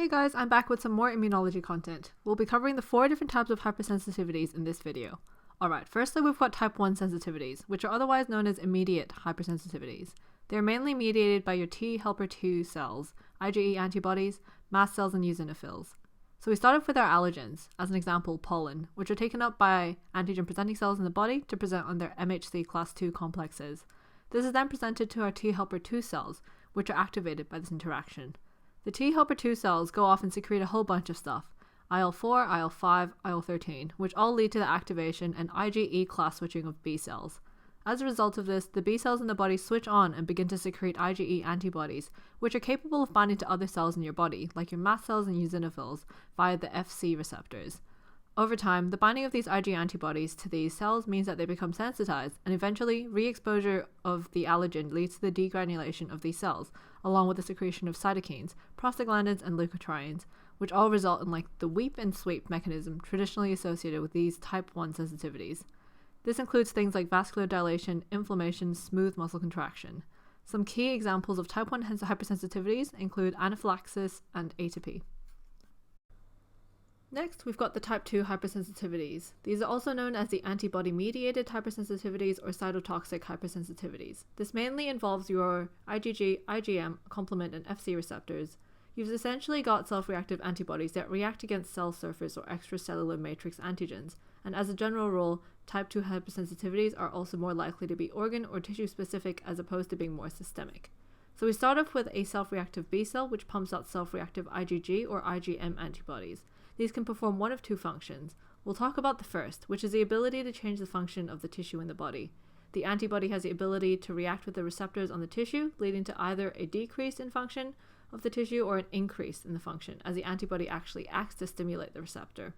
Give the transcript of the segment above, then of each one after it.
Hey guys, I'm back with some more immunology content. We'll be covering the 4 different types of hypersensitivities in this video. Alright, firstly we've got type 1 sensitivities, which are otherwise known as immediate hypersensitivities. They are mainly mediated by your T helper 2 cells, IgE antibodies, mast cells and eosinophils. So we start off with our allergens, as an example pollen, which are taken up by antigen presenting cells in the body to present on their MHC class 2 complexes. This is then presented to our T helper 2 cells, which are activated by this interaction. The T helper 2 cells go off and secrete a whole bunch of stuff, IL-4, IL-5, IL-13, which all lead to the activation and IgE class switching of B cells. As a result of this, the B cells in the body switch on and begin to secrete IgE antibodies, which are capable of binding to other cells in your body, like your mast cells and eosinophils, via the Fc receptors. Over time, the binding of these IgE antibodies to these cells means that they become sensitized, and eventually, re-exposure of the allergen leads to the degranulation of these cells, along with the secretion of cytokines, prostaglandins, and leukotrienes, which all result in the weep and sweep mechanism traditionally associated with these type 1 sensitivities. This includes things like vascular dilation, inflammation, smooth muscle contraction. Some key examples of type 1 hypersensitivities include anaphylaxis and atopy. Next, we've got the type 2 hypersensitivities. These are also known as the antibody-mediated hypersensitivities or cytotoxic hypersensitivities. This mainly involves your IgG, IgM, complement, and Fc receptors. You've essentially got self-reactive antibodies that react against cell surface or extracellular matrix antigens, and as a general rule, type 2 hypersensitivities are also more likely to be organ or tissue specific as opposed to being more systemic. So we start off with a self-reactive B cell which pumps out self-reactive IgG or IgM antibodies. These can perform one of two functions. We'll talk about the first, which is the ability to change the function of the tissue in the body. The antibody has the ability to react with the receptors on the tissue, leading to either a decrease in function of the tissue or an increase in the function, as the antibody actually acts to stimulate the receptor.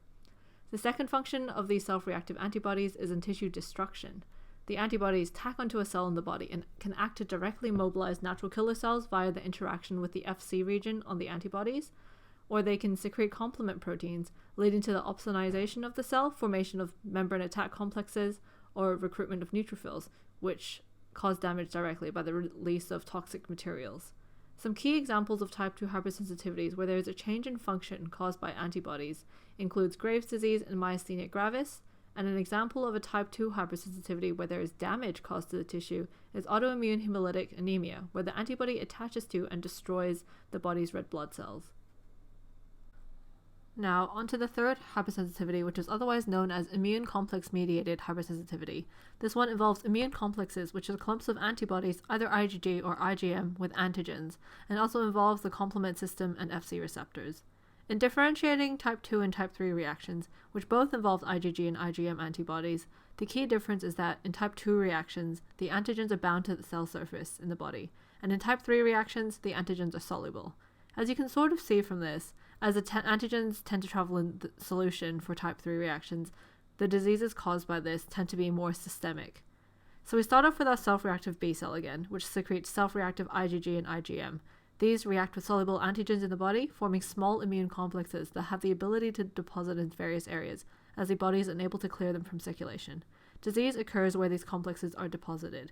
The second function of these self-reactive antibodies is in tissue destruction. The antibodies tack onto a cell in the body and can act to directly mobilize natural killer cells via the interaction with the Fc region on the antibodies, or they can secrete complement proteins, leading to the opsonization of the cell, formation of membrane attack complexes, or recruitment of neutrophils, which cause damage directly by the release of toxic materials. Some key examples of type 2 hypersensitivities where there is a change in function caused by antibodies includes Graves' disease and myasthenia gravis, and an example of a type 2 hypersensitivity where there is damage caused to the tissue is autoimmune hemolytic anemia, where the antibody attaches to and destroys the body's red blood cells. Now, onto the third hypersensitivity, which is otherwise known as immune complex-mediated hypersensitivity. This one involves immune complexes, which are clumps of antibodies, either IgG or IgM, with antigens, and also involves the complement system and Fc receptors. In differentiating type 2 and type 3 reactions, which both involve IgG and IgM antibodies, the key difference is that in type 2 reactions, the antigens are bound to the cell surface in the body, and in type 3 reactions, the antigens are soluble. As you can sort of see from this, as the antigens tend to travel in the solution for type 3 reactions, the diseases caused by this tend to be more systemic. So we start off with our self-reactive B cell again, which secretes self-reactive IgG and IgM. These react with soluble antigens in the body, forming small immune complexes that have the ability to deposit in various areas, as the body is unable to clear them from circulation. Disease occurs where these complexes are deposited.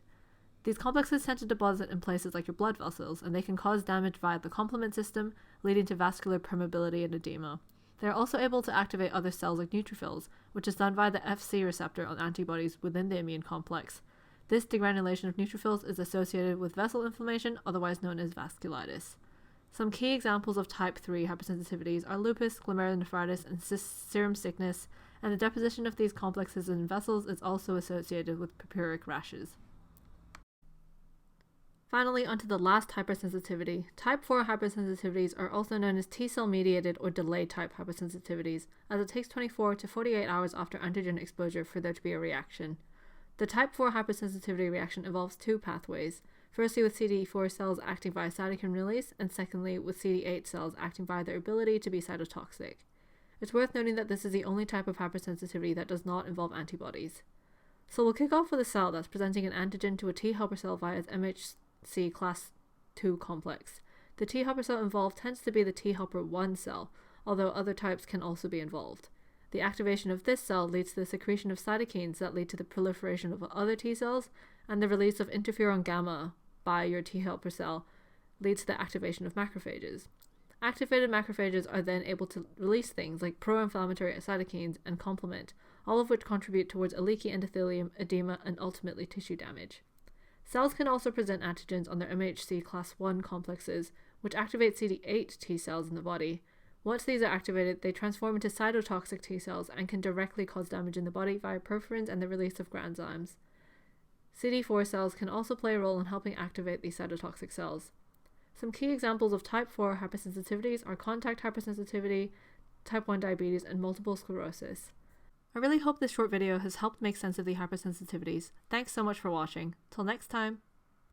These complexes tend to deposit in places like your blood vessels, and they can cause damage via the complement system, leading to vascular permeability and edema. They are also able to activate other cells like neutrophils, which is done via the Fc receptor on antibodies within the immune complex. This degranulation of neutrophils is associated with vessel inflammation, otherwise known as vasculitis. Some key examples of type 3 hypersensitivities are lupus, glomerulonephritis, and serum sickness, and the deposition of these complexes in vessels is also associated with purpuric rashes. Finally, onto the last hypersensitivity. Type 4 hypersensitivities are also known as T-cell mediated or delayed type hypersensitivities, as it takes 24 to 48 hours after antigen exposure for there to be a reaction. The type 4 hypersensitivity reaction involves two pathways, firstly with CD4 cells acting via cytokine release, and secondly with CD8 cells acting via their ability to be cytotoxic. It's worth noting that this is the only type of hypersensitivity that does not involve antibodies. So we'll kick off with a cell that's presenting an antigen to a T helper cell via its MHC class 2 complex. The T helper cell involved tends to be the T helper 1 cell, although other types can also be involved. The activation of this cell leads to the secretion of cytokines that lead to the proliferation of other T cells, and the release of interferon gamma by your T helper cell leads to the activation of macrophages. Activated macrophages are then able to release things like pro-inflammatory cytokines and complement, all of which contribute towards a leaky endothelium, edema, and ultimately tissue damage. Cells can also present antigens on their MHC class I complexes, which activate CD8 T cells in the body. Once these are activated, they transform into cytotoxic T cells and can directly cause damage in the body via perforins and the release of granzymes. CD4 cells can also play a role in helping activate these cytotoxic cells. Some key examples of type 4 hypersensitivities are contact hypersensitivity, type 1 diabetes, and multiple sclerosis. I really hope this short video has helped make sense of the hypersensitivities. Thanks so much for watching. Till next time!